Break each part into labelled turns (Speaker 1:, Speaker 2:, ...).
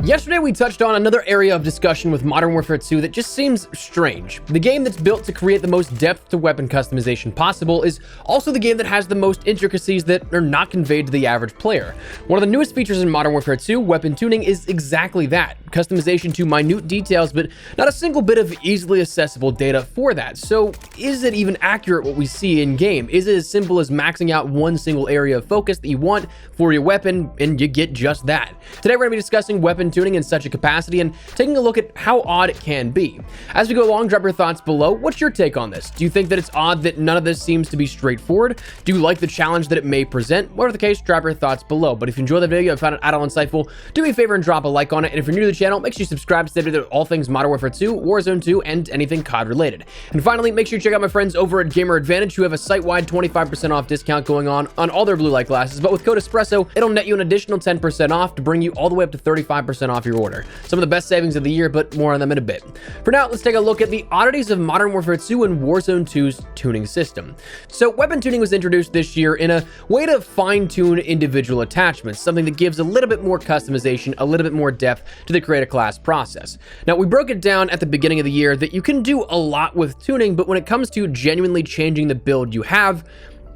Speaker 1: Yesterday we touched on another area of discussion with Modern Warfare 2 that just seems strange. The game that's built to create the most depth to weapon customization possible is also the game that has the most intricacies that are not conveyed to the average player. One of the newest features in Modern Warfare 2, weapon tuning, is exactly that. Customization to minute details, but not a single bit of easily accessible data for that. So is it even accurate what we see in game? Is it as simple as maxing out one single area of focus that you want for your weapon and you get just that? Today we're going to be discussing weapon tuning in such a capacity and taking a look at how odd it can be. As we go along, drop your thoughts below. What's your take on this? Do you think that it's odd that none of this seems to be straightforward? Do you like the challenge that it may present? Whatever the case, drop your thoughts below. But if you enjoyed the video and found it at all insightful, do me a favor and drop a like on it. And if you're new to the channel, make sure you subscribe to stay up to date with all things Modern Warfare 2, Warzone 2, and anything COD related. And finally, make sure you check out my friends over at GamerAdvantage who have a site-wide 25% off discount going on all their blue light glasses. But with code ESPRESSO, it'll net you an additional 10% off to bring you all the way up to 35% off your order. Some of the best savings of the year, but more on them in a bit. For now, let's take a look at the oddities of Modern Warfare 2 and Warzone 2's tuning system. So weapon tuning was introduced this year in a way to fine-tune individual attachments, something that gives a little bit more customization, a little bit more depth to the create a class process. Now, we broke it down at the beginning of the year that you can do a lot with tuning, but when it comes to genuinely changing the build you have,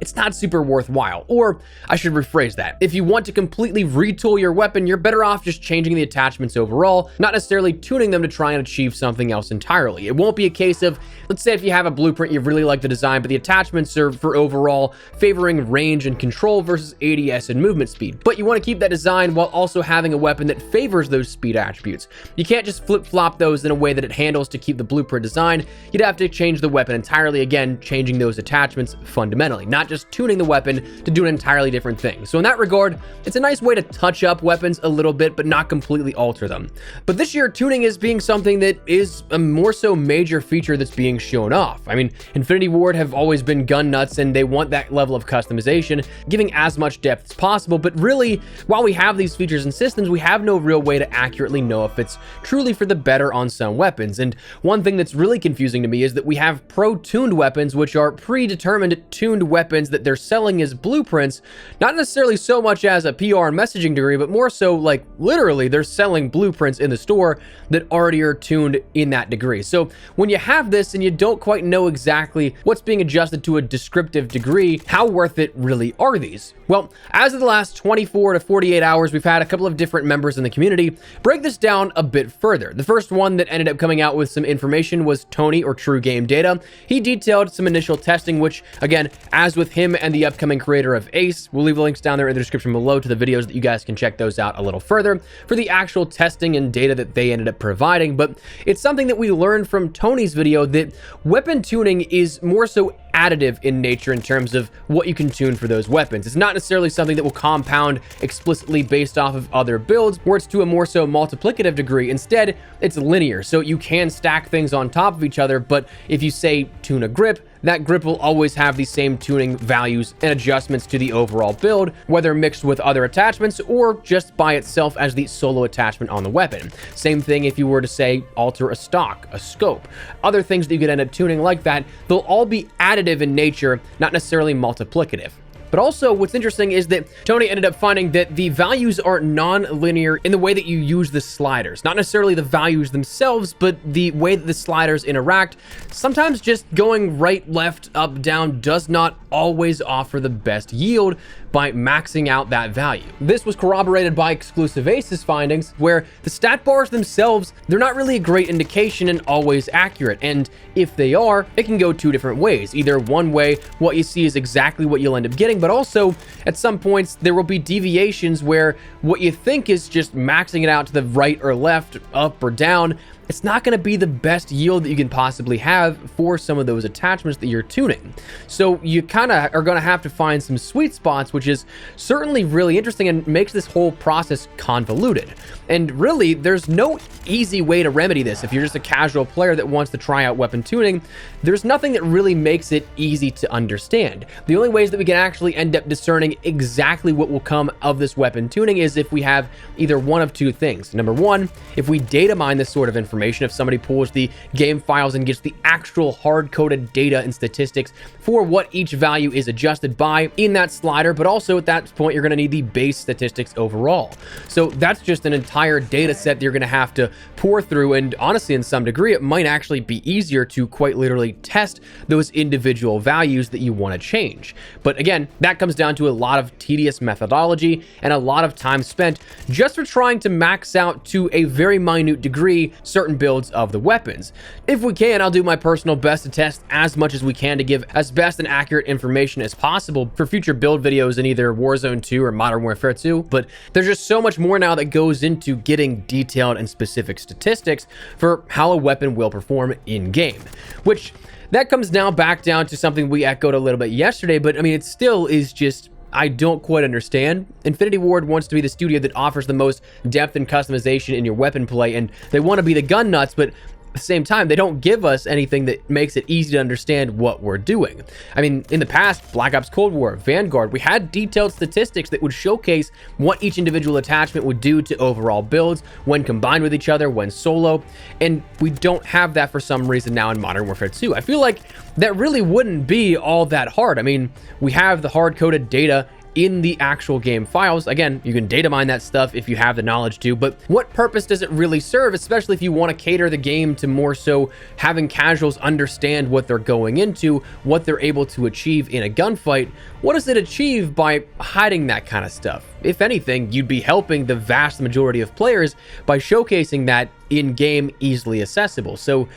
Speaker 1: it's not super worthwhile. Or I should rephrase that. If you want to completely retool your weapon, you're better off just changing the attachments overall, not necessarily tuning them to try and achieve something else entirely. It won't be a case of, let's say if you have a blueprint, you really like the design, but the attachments are for overall favoring range and control versus ADS and movement speed. But you want to keep that design while also having a weapon that favors those speed attributes. You can't just flip-flop those in a way that it handles to keep the blueprint design. You'd have to change the weapon entirely, again, changing those attachments fundamentally, not just tuning the weapon to do an entirely different thing. So in that regard, it's a nice way to touch up weapons a little bit, but not completely alter them. But this year, tuning is being something that is a more so major feature that's being shown off. I mean, Infinity Ward have always been gun nuts and they want that level of customization, giving as much depth as possible. But really, while we have these features and systems, we have no real way to accurately know if it's truly for the better on some weapons. And one thing that's really confusing to me is that we have pro-tuned weapons, which are predetermined tuned weapons that they're selling as blueprints, not necessarily so much as a PR and messaging degree, but more so like literally they're selling blueprints in the store that already are tuned in that degree. So when you have this and you don't quite know exactly what's being adjusted to a descriptive degree, how worth it really are these? Well, as of the last 24 to 48 hours, we've had a couple of different members in the community break this down a bit further. The first one that ended up coming out with some information was Tony, or True Game Data. He detailed some initial testing, which again, as with him and the upcoming creator of Ace, we'll leave the links down there in the description below to the videos that you guys can check those out a little further for the actual testing and data that they ended up providing. But it's something that we learned from Tony's video that weapon tuning is more so additive in nature in terms of what you can tune for those weapons. It's not necessarily something that will compound explicitly based off of other builds where it's to a more so multiplicative degree. Instead, it's linear, so you can stack things on top of each other, but if you say tune a grip, that grip will always have the same tuning values and adjustments to the overall build, whether mixed with other attachments or just by itself as the solo attachment on the weapon. Same thing if you were to say alter a stock, a scope, other things that you could end up tuning like that, they'll all be additive in nature, not necessarily multiplicative. But also what's interesting is that Tony ended up finding that the values are non-linear in the way that you use the sliders. Not necessarily the values themselves, but the way that the sliders interact. Sometimes just going right, left, up, down does not always offer the best yield by maxing out that value. This was corroborated by Exclusive Ace's findings, where the stat bars themselves, they're not really a great indication and always accurate. And if they are, it can go two different ways. Either one way, what you see is exactly what you'll end up getting, but also at some points there will be deviations where what you think is just maxing it out to the right or left, up or down, it's not going to be the best yield that you can possibly have for some of those attachments that you're tuning. So you kind of are going to have to find some sweet spots, which is certainly really interesting and makes this whole process convoluted. And really, there's no easy way to remedy this. If you're just a casual player that wants to try out weapon tuning, there's nothing that really makes it easy to understand. The only ways that we can actually end up discerning exactly what will come of this weapon tuning is if we have either one of two things. Number one, if we data mine this sort of information, information if somebody pulls the game files and gets the actual hard-coded data and statistics for what each value is adjusted by in that slider, but also at that point, you're going to need the base statistics overall. So that's just an entire data set that you're going to have to pour through, and honestly, in some degree, it might actually be easier to quite literally test those individual values that you want to change. But again, that comes down to a lot of tedious methodology and a lot of time spent just for trying to max out to a very minute degree certain builds of the weapons. If we can, I'll do my personal best to test as much as we can to give as best and accurate information as possible for future build videos in either Warzone 2 or Modern Warfare 2, but there's just so much more now that goes into getting detailed and specific statistics for how a weapon will perform in game, which that comes now back down to something we echoed a little bit yesterday, but I mean, it still is just, I don't quite understand. Infinity Ward wants to be the studio that offers the most depth and customization in your weapon play, and they want to be the gun nuts, but at the same time, they don't give us anything that makes it easy to understand what we're doing. I mean, in the past, Black Ops Cold War, Vanguard, we had detailed statistics that would showcase what each individual attachment would do to overall builds when combined with each other, when solo, and we don't have that for some reason now in Modern Warfare 2. I feel like that really wouldn't be all that hard. I mean, we have the hard-coded data in the actual game files. Again, you can data mine that stuff if you have the knowledge to, but what purpose does it really serve, especially if you want to cater the game to more so having casuals understand what they're going into, what they're able to achieve in a gunfight? What does it achieve by hiding that kind of stuff? If anything, you'd be helping the vast majority of players by showcasing that in-game easily accessible. So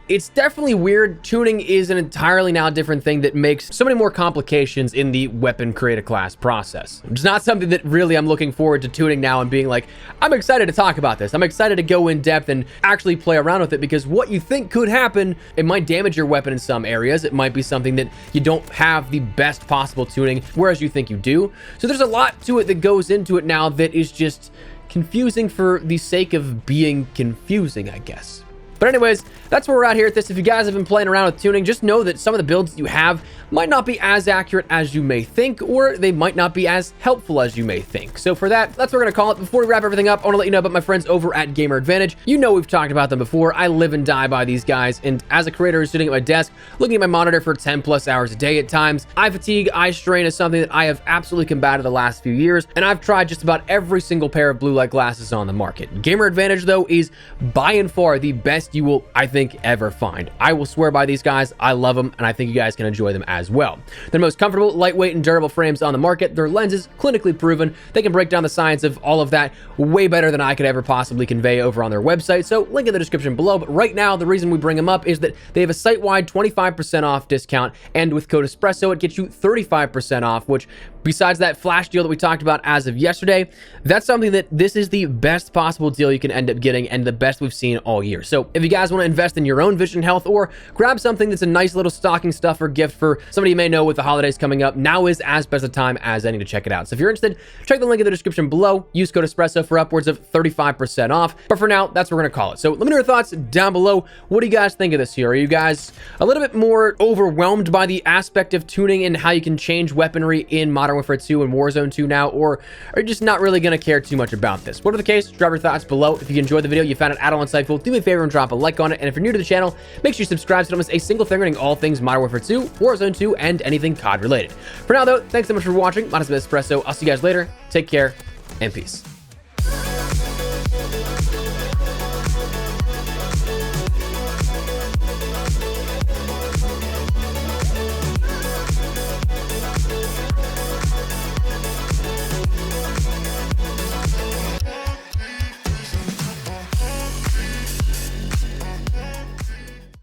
Speaker 1: it's definitely weird. Tuning is an entirely now different thing that makes so many more complications in the weapon create a class process. It's not something that really I'm looking forward to tuning now and being like, I'm excited to talk about this. I'm excited to go in depth and actually play around with it, because what you think could happen, it might damage your weapon in some areas. It might be something that you don't have the best possible tuning, whereas you think you do. So there's a lot to it that goes into it now that is just confusing for the sake of being confusing, I guess. But anyways, that's where we're at here at this. If you guys have been playing around with tuning, just know that some of the builds that you have might not be as accurate as you may think, or they might not be as helpful as you may think. So for that, that's what we're going to call it. Before we wrap everything up, I want to let you know about my friends over at GamerAdvantage. You know we've talked about them before. I live and die by these guys, and as a creator who's sitting at my desk, looking at my monitor for 10 plus hours a day at times, eye fatigue, eye strain is something that I have absolutely combated the last few years, and I've tried just about every single pair of blue light glasses on the market. GamerAdvantage, though, is by and far the best you will, I think, ever find. I will swear by these guys. I love them, and I think you guys can enjoy them as well. They're the most comfortable, lightweight, and durable frames on the market. Their lenses, clinically proven. They can break down the science of all of that way better than I could ever possibly convey over on their website, so link in the description below. But right now, the reason we bring them up is that they have a site-wide 25% off discount, and with code ESPRESSO, it gets you 35% off, which, besides that flash deal that we talked about as of yesterday, that's something that this is the best possible deal you can end up getting, and the best we've seen all year. So if you guys want to invest in your own vision health, or grab something that's a nice little stocking stuffer gift for somebody you may know with the holidays coming up, now is as best a time as any to check it out. So if you're interested, check the link in the description below. Use code ESPRESSO for upwards of 35% off. But for now, that's what we're going to call it. So let me know your thoughts down below. What do you guys think of this here? Are you guys a little bit more overwhelmed by the aspect of tuning and how you can change weaponry in Modern Warfare 2 and Warzone 2 now, or are you just not really going to care too much about this? Whatever the case, drop your thoughts below. If you enjoyed the video, you found it at all insightful, do me a favor and drop a like on it. And if you're new to the channel, make sure you subscribe so you don't miss a single thing regarding all things Modern Warfare 2, Warzone 2, and anything COD related. For now, though, thanks so much for watching. My name is ESPRESSO. I'll see you guys later. Take care, and peace.